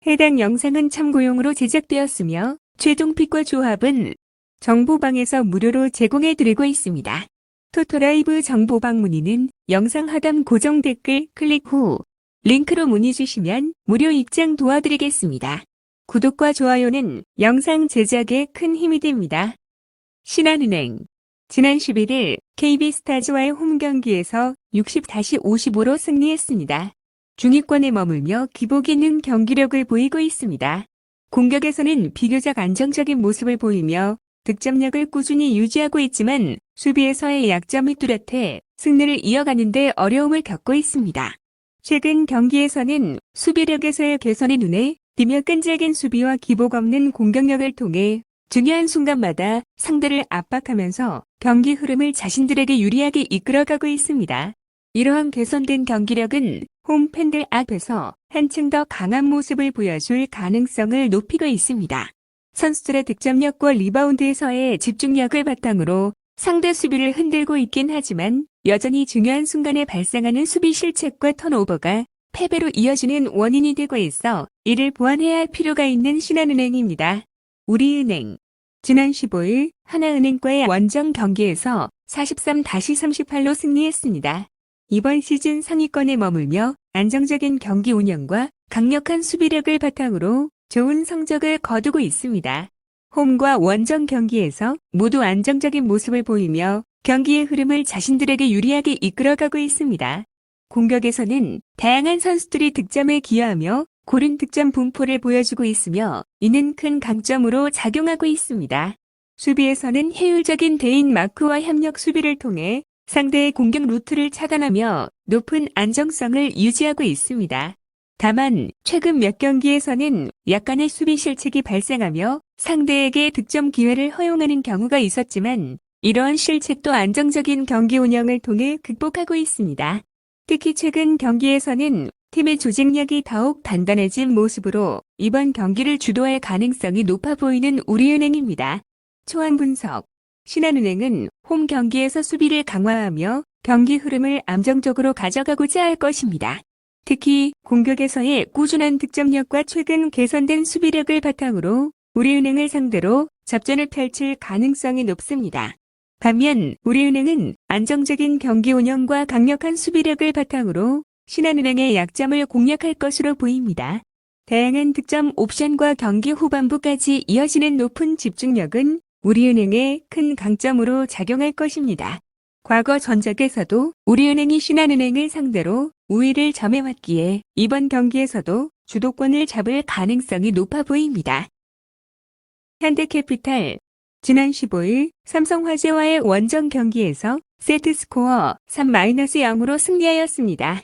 해당 영상은 참고용으로 제작되었으며 최종 픽과 조합은 정보방에서 무료로 제공해드리고 있습니다. 토토라이브 정보방 문의는 영상 하단 고정 댓글 클릭 후 링크로 문의 주시면 무료 입장 도와드리겠습니다. 구독과 좋아요는 영상 제작에 큰 힘이 됩니다. 신한은행 지난 11일 KB스타즈와의 홈경기에서 60-55로 승리했습니다. 중위권에 머물며 기복 있는 경기력을 보이고 있습니다. 공격에서는 비교적 안정적인 모습을 보이며 득점력을 꾸준히 유지하고 있지만 수비에서의 약점이 뚜렷해 승리를 이어가는 데 어려움을 겪고 있습니다. 최근 경기에서는 수비력에서의 개선이 눈에 띄며 끈질긴 수비와 기복 없는 공격력을 통해 중요한 순간마다 상대를 압박하면서 경기 흐름을 자신들에게 유리하게 이끌어가고 있습니다. 이러한 개선된 경기력은 홈 팬들 앞에서 한층 더 강한 모습을 보여줄 가능성을 높이고 있습니다. 선수들의 득점력과 리바운드에서의 집중력을 바탕으로 상대 수비를 흔들고 있긴 하지만 여전히 중요한 순간에 발생하는 수비 실책과 턴오버가 패배로 이어지는 원인이 되고 있어 이를 보완해야 할 필요가 있는 신한은행입니다. 우리은행 지난 15일 하나은행과의 원정 경기에서 43-38로 승리했습니다. 이번 시즌 상위권에 머물며 안정적인 경기 운영과 강력한 수비력을 바탕으로 좋은 성적을 거두고 있습니다. 홈과 원정 경기에서 모두 안정적인 모습을 보이며 경기의 흐름을 자신들에게 유리하게 이끌어가고 있습니다. 공격에서는 다양한 선수들이 득점에 기여하며 고른 득점 분포를 보여주고 있으며 이는 큰 강점으로 작용하고 있습니다. 수비에서는 효율적인 대인 마크와 협력 수비를 통해 상대의 공격 루트를 차단하며 높은 안정성을 유지하고 있습니다. 다만 최근 몇 경기에서는 약간의 수비 실책이 발생하며 상대에게 득점 기회를 허용하는 경우가 있었지만 이러한 실책도 안정적인 경기 운영을 통해 극복하고 있습니다. 특히 최근 경기에서는 팀의 조직력이 더욱 단단해진 모습으로 이번 경기를 주도할 가능성이 높아 보이는 우리은행입니다. 초안 분석 신한은행은 홈 경기에서 수비를 강화하며 경기 흐름을 안정적으로 가져가고자 할 것입니다. 특히 공격에서의 꾸준한 득점력과 최근 개선된 수비력을 바탕으로 우리은행을 상대로 접전을 펼칠 가능성이 높습니다. 반면 우리은행은 안정적인 경기 운영과 강력한 수비력을 바탕으로 신한은행의 약점을 공략할 것으로 보입니다. 다양한 득점 옵션과 경기 후반부까지 이어지는 높은 집중력은 우리은행의 큰 강점으로 작용할 것입니다. 과거 전적에서도 우리은행이 신한은행을 상대로 우위를 점해왔기에 이번 경기에서도 주도권을 잡을 가능성이 높아 보입니다. 현대캐피탈 지난 15일 삼성화재와의 원정 경기에서 세트스코어 3-0으로 승리하였습니다.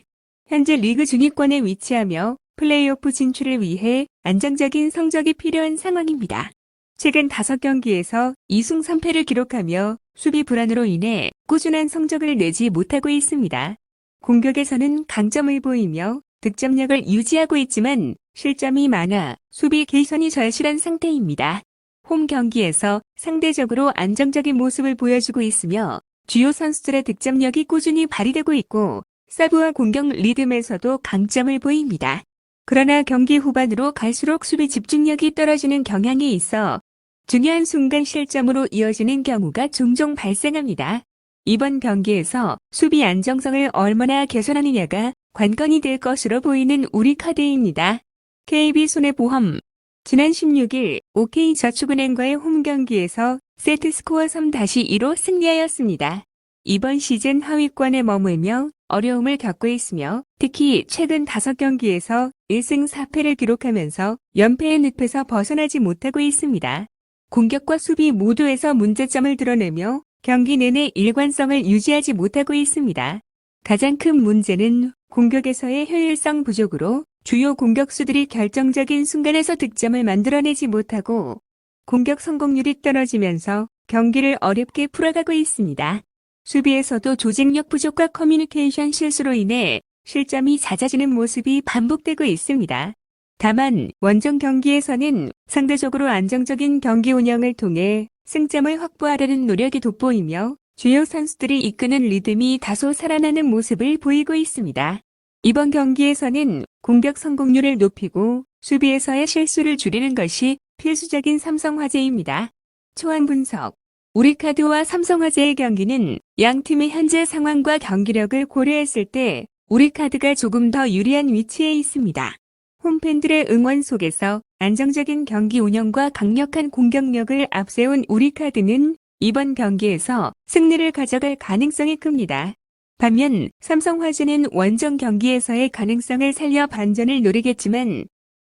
현재 리그 중위권에 위치하며 플레이오프 진출을 위해 안정적인 성적이 필요한 상황입니다. 최근 5경기에서 2승 3패를 기록하며 수비 불안으로 인해 꾸준한 성적을 내지 못하고 있습니다. 공격에서는 강점을 보이며 득점력을 유지하고 있지만 실점이 많아 수비 개선이 절실한 상태입니다. 홈 경기에서 상대적으로 안정적인 모습을 보여주고 있으며 주요 선수들의 득점력이 꾸준히 발휘되고 있고 서브와 공격 리듬에서도 강점을 보입니다. 그러나 경기 후반으로 갈수록 수비 집중력이 떨어지는 경향이 있어 중요한 순간 실점으로 이어지는 경우가 종종 발생합니다. 이번 경기에서 수비 안정성을 얼마나 개선하느냐가 관건이 될 것으로 보이는 우리카드입니다. KB손해보험 지난 16일 OK저축은행과의 홈경기에서 세트스코어 3-2로 승리하였습니다. 이번 시즌 하위권에 머물며 어려움을 겪고 있으며 특히 최근 5경기에서 1승 4패를 기록하면서 연패의 늪에서 벗어나지 못하고 있습니다. 공격과 수비 모두에서 문제점을 드러내며 경기 내내 일관성을 유지하지 못하고 있습니다. 가장 큰 문제는 공격에서의 효율성 부족으로 주요 공격수들이 결정적인 순간에서 득점을 만들어내지 못하고 공격 성공률이 떨어지면서 경기를 어렵게 풀어가고 있습니다. 수비에서도 조직력 부족과 커뮤니케이션 실수로 인해 실점이 잦아지는 모습이 반복되고 있습니다. 다만 원정 경기에서는 상대적으로 안정적인 경기 운영을 통해 승점을 확보하려는 노력이 돋보이며 주요 선수들이 이끄는 리듬이 다소 살아나는 모습을 보이고 있습니다. 이번 경기에서는 공격 성공률을 높이고 수비에서의 실수를 줄이는 것이 필수적인 삼성화재입니다. 초안 분석. 우리카드와 삼성화재의 경기는 양 팀의 현재 상황과 경기력을 고려했을 때 우리카드가 조금 더 유리한 위치에 있습니다. 홈팬들의 응원 속에서 안정적인 경기 운영과 강력한 공격력을 앞세운 우리카드는 이번 경기에서 승리를 가져갈 가능성이 큽니다. 반면 삼성화재는 원정 경기에서의 가능성을 살려 반전을 노리겠지만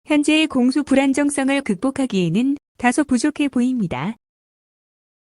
현재의 공수 불안정성을 극복하기에는 다소 부족해 보입니다.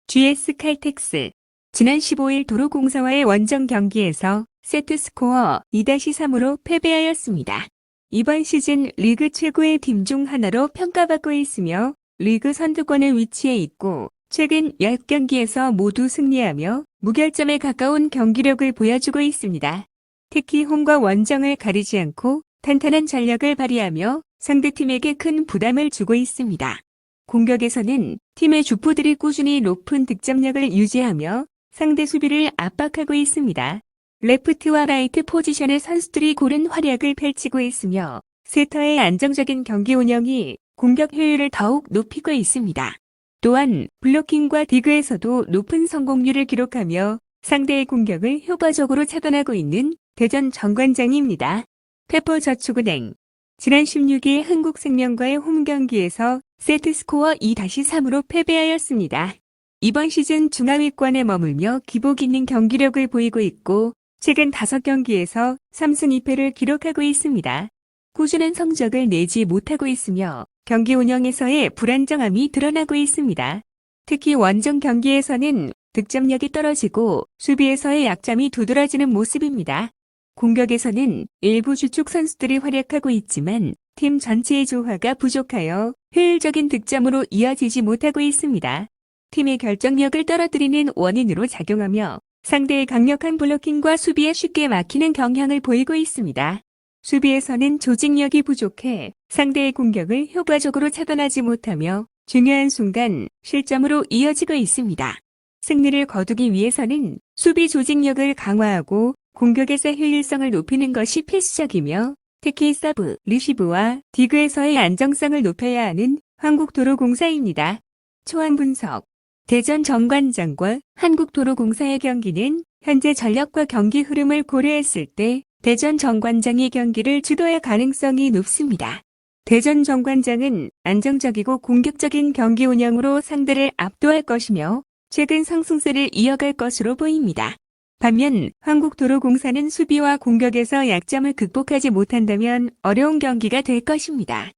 GS 칼텍스. 지난 15일 도로공사와의 원정 경기에서 세트스코어 2-3으로 패배하였습니다. 이번 시즌 리그 최고의 팀 중 하나로 평가받고 있으며 리그 선두권에 위치해 있고 최근 10경기에서 모두 승리하며 무결점에 가까운 경기력을 보여주고 있습니다. 특히 홈과 원정을 가리지 않고 탄탄한 전력을 발휘하며 상대팀에게 큰 부담을 주고 있습니다. 공격에서는 팀의 주포들이 꾸준히 높은 득점력을 유지하며 상대 수비를 압박하고 있습니다. 레프트와 라이트 포지션의 선수들이 고른 활약을 펼치고 있으며 세터의 안정적인 경기 운영이 공격 효율을 더욱 높이고 있습니다. 또한 블로킹과 디그에서도 높은 성공률을 기록하며 상대의 공격을 효과적으로 차단하고 있는 대전 정관장입니다. 페퍼저축은행. 지난 16일 한국생명과의 홈경기에서 세트스코어 2-3으로 패배하였습니다. 이번 시즌 중하위권에 머물며 기복 있는 경기력을 보이고 있고 최근 5경기에서 3승 2패를 기록하고 있습니다. 꾸준한 성적을 내지 못하고 있으며 경기 운영에서의 불안정함이 드러나고 있습니다. 특히 원정 경기에서는 득점력이 떨어지고 수비에서의 약점이 두드러지는 모습입니다. 공격에서는 일부 주축 선수들이 활약하고 있지만 팀 전체의 조화가 부족하여 효율적인 득점으로 이어지지 못하고 있습니다. 팀의 결정력을 떨어뜨리는 원인으로 작용하며 상대의 강력한 블로킹과 수비에 쉽게 막히는 경향을 보이고 있습니다. 수비에서는 조직력이 부족해 상대의 공격을 효과적으로 차단하지 못하며 중요한 순간 실점으로 이어지고 있습니다. 승리를 거두기 위해서는 수비 조직력을 강화하고 공격에서 효율성을 높이는 것이 필수적이며 특히 서브, 리시브와 디그에서의 안정성을 높여야 하는 한국도로공사입니다. 초안 분석. 대전 정관장과 한국도로공사의 경기는 현재 전력과 경기 흐름을 고려했을 때 대전 정관장이 경기를 주도할 가능성이 높습니다. 대전 정관장은 안정적이고 공격적인 경기 운영으로 상대를 압도할 것이며 최근 상승세를 이어갈 것으로 보입니다. 반면 한국도로공사는 수비와 공격에서 약점을 극복하지 못한다면 어려운 경기가 될 것입니다.